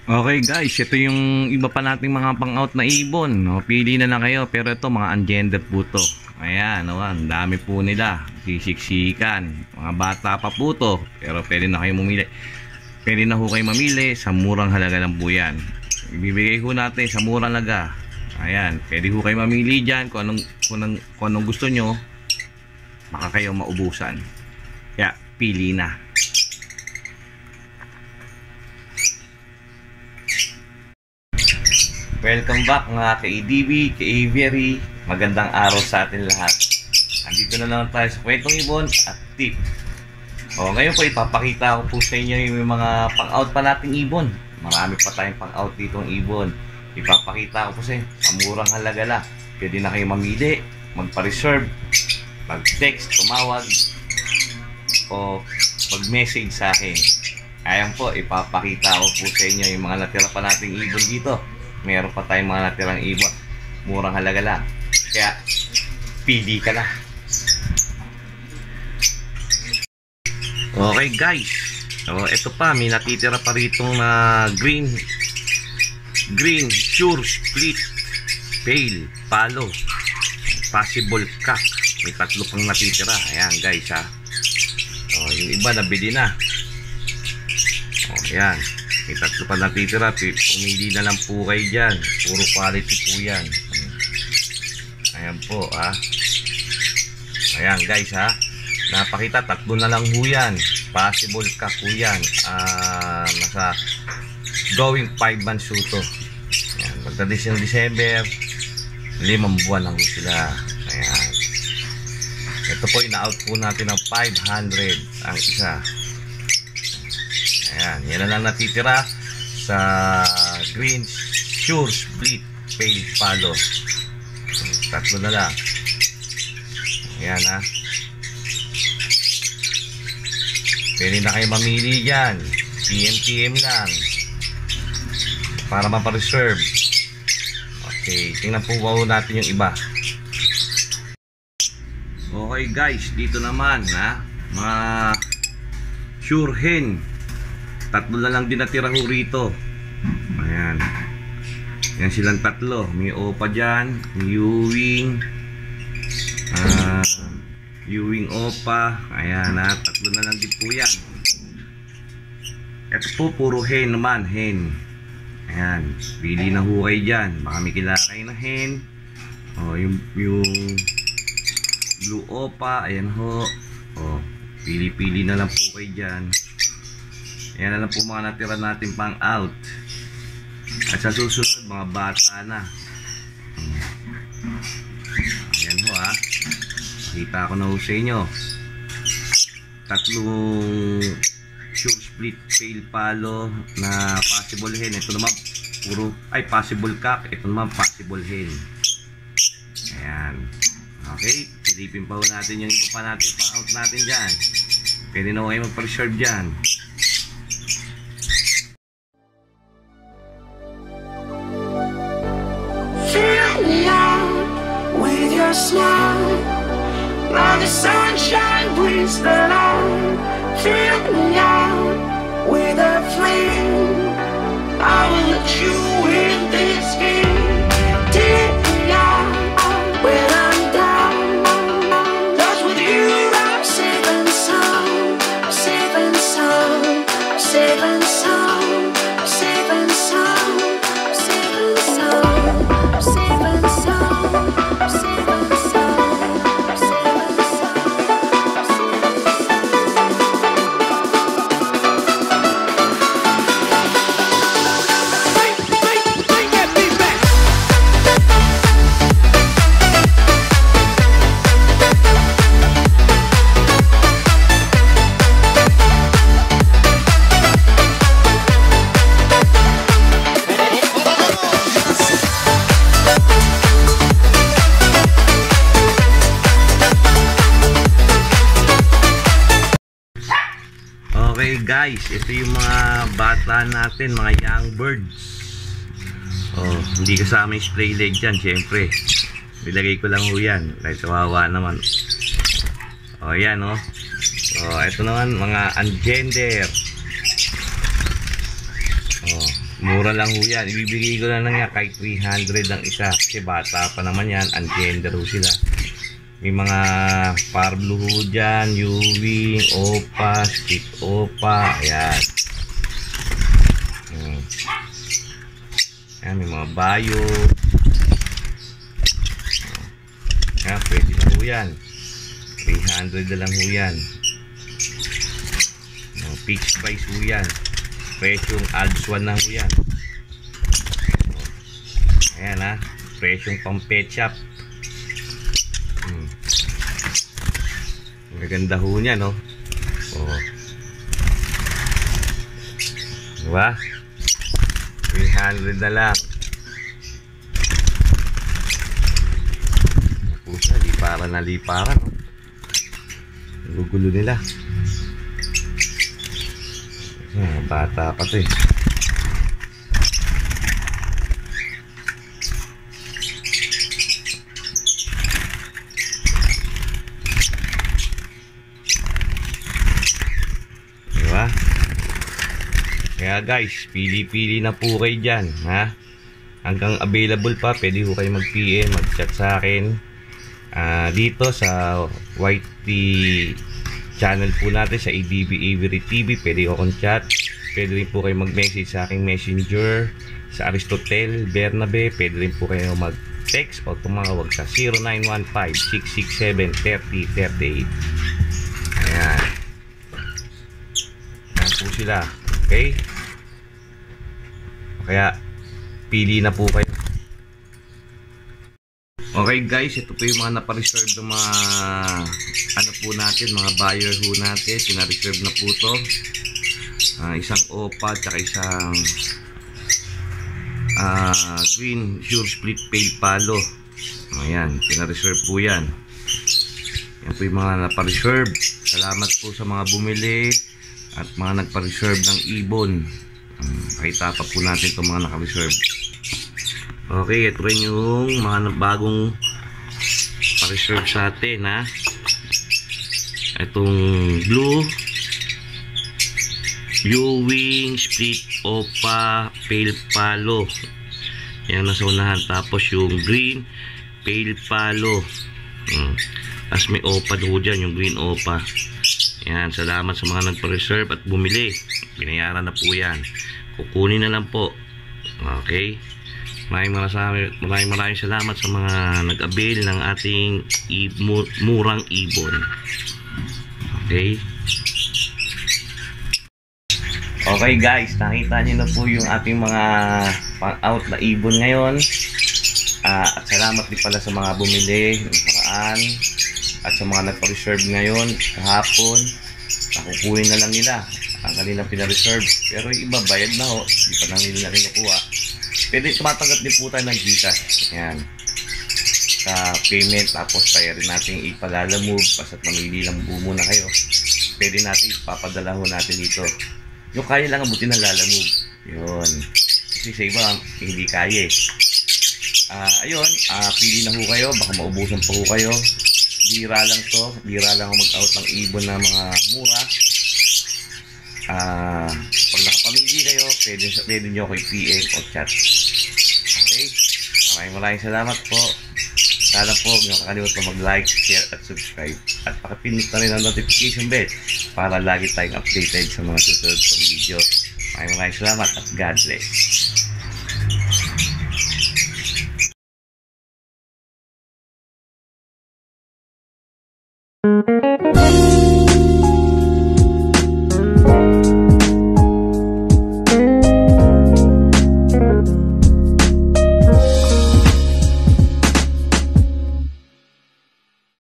Okay guys, ito yung iba pa nating mga pang-out na ibon. No? Pili na lang kayo, pero ito mga ungender po to. Ayan, no? Ang dami po nila. Sisiksikan. Mga bata pa po to, pero pwede na kayo mamili. Pwede na ho kayo mamili, sa murang halaga lang po yan. Ibibigay ho natin sa murang halaga. Ayan, pwede ho kayo mamili dyan kung anong gusto nyo. Baka kayo maubusan. Kaya, pili na. Welcome back mga ka-ADB, ka-Aviary. Magandang araw sa atin lahat. Andito na naman tayo sa kwentong ibon at tip. Ngayon po ipapakita ko po sa inyo yung mga pang-out pa nating ibon. Marami pa tayong pang-out dito ng ibon. Ipapakita ko po sa inyo sa murang halaga lang. Pwede na kayo mamili, magpa-reserve, mag-text, tumawag, o mag-message sa akin. Ayan po, ipapakita ko po sa inyo yung mga natira pa nating ibon dito. Meron pa tayong mga natirang ibon, murang halaga lang. Kaya pili ka na. Okay guys, ito pa, may natitira pa rito na green sure split pale palo possible cock. May tatlo pang natitira. Ayan guys ha. Yung iba nabili na. Ayan, may tatlo pa natitira. Pumili na lang po kayo dyan. Puro quality po yan. Ayan po ha. Ayan guys ha. Napakita, tatlo na lang po yan. Possible ka po yan. Nasa going 5 months to. Ayan, magdadis ng December, 5 buwan lang po sila. Ayan. Ito po, ina-out po natin ng 500 ang isa. Ayan, yan na lang natitira sa green sure split pale palo. Tatlo na lang. Ayan ha. Pwede na kayo mamili dyan. PM lang para mapareserve. Okay, tingnan po natin yung iba. Okay guys, dito naman ha, mga sure hen. Tatlo na lang din natira ho rito. Ayan. Yan silang tatlo. May opa dyan. May Ewing opa. Ayan ha. Tatlo na lang din po yan. Ito po puro hen naman. Hen. Ayan. Pili na ho kayo dyan. Baka may kilala kayo na hen. Yung blue opa. Ayan ho. Pili-pili na lang po kayo dyan. Ayan na lang po mga natira natin pang out. At sa susunod, mga bata na. Ayan ho ha. Makita ko na ho sa inyo. Tatlong sure split pale palo na possible hen. Ito naman puro, possible cock. Ito naman possible hen. Ayan. Okay. Silipin pa ho natin yung iba pa natin pang out natin dyan. Pwede na ho kayo mag-preserve dyan. Smile, now the sunshine brings the light. Fill me out with a flame. I will let you in this game. Take me out when I'm down. Lost with you, I'm safe and sound. I'm safe and sound. I'm safe and sound. I'm safe and sound. I'm safe and sound. I'm safe and sound. I'm safe and Okay guys, ito yung mga bata natin, mga young birds. Hindi kasama yung spray leg dyan, syempre. Bilagay ko lang ho yan, kahit kawawa naman. Yan ito naman mga ungender. Mura lang ho yan. Ibibigay ko lang yan kahit 300 ang isa. Kasi bata pa naman yan. Ungender ho sila. May mga Parblo ho dyan. Ewing, Opa, Street Opa. Ayan. Ayan, may mga Bayo. Ayan, pwede na ho yan. 300 na lang ho yan. Fixed price ho yan. Presyong Alps 1 na ho yan. Ayan ha. Presyong pang pet shop. Maganda ho niya, no? Oh. Diba? 300 na lang. Pusa, liparan na liparan, no? Gugulo nila. Bata pa to eh. Diba? Kaya guys, pili-pili na po kayo dyan, ha? Hanggang available pa, pwede ko kayo mag-PM, mag-chat sa akin. Dito sa YT channel po natin sa ADB Avery TV, pwede ko akong chat. Pwede rin po kayo mag-message sa aking messenger sa Aristotel Bernabe. Pwede rin po kayo mag-text o tumawag sa 0915-667-3038. Ayan. Ayan po sila. Okay? Kaya pili na po kayo. Okay guys, ito po yung mga napareserve ng mga ano po natin, mga buyer ho natin. Pinareserve na po to. Isang Opa at isang green sure split pale palo. Ayan, pinareserve po yan. Yan po yung mga napareserve. Salamat po sa mga bumili at mga nagpareserve ng ibon. Pakita pa po natin itong mga nakareserve. Okay, ito rin yung mga bagong pa-reserve sa atin, ha. Itong blue Ewing, split Opa, pale palo. Yan nasa unahan. Tapos yung green pale palo. Tapos may Opa doon dyan, yung green Opa. Yan, salamat sa mga nagpa-reserve at bumili. Binayaran na po yan. Kukunin na lang po. Okay. Maraming salamat sa mga nag-avail ng ating murang ibon. Okay. Okay guys, nakita niyo na po yung ating mga pang-out na ibon ngayon. At salamat din pala sa mga bumili ng nakaraan at sa mga nagpa-reserve ngayon kahapon. Nakukunin na lang nila ang kanilang pina-reserve. Pero yung iba bayad na ho, hindi pa lang nila kinukuha. Pwede tumatanggap din po tayo ng Gcash. Ayan. Sa payment, tapos kaya rin natin ipalalamove. Basta't mamili lang po muna kayo. Pwede natin ipapadala ho natin dito. Yung kaya lang abutin ng lalamove. Yun. Kasi sa iba, hindi kaya eh. Ayun, pili na ho kayo. Baka maubusan pa ho kayo. Bira lang to. Bira lang ho mag-out ng ibon na mga mura. Pag nakapamili kayo, pwede nyo ako i-PM o chat. Okay? Maraming salamat po. Sana po huwag nyo kakalimutan mag-like, share at subscribe. At pakipindot na rin ang notification bell para lagi tayong updated sa mga susunod pang video. Maraming salamat at God bless.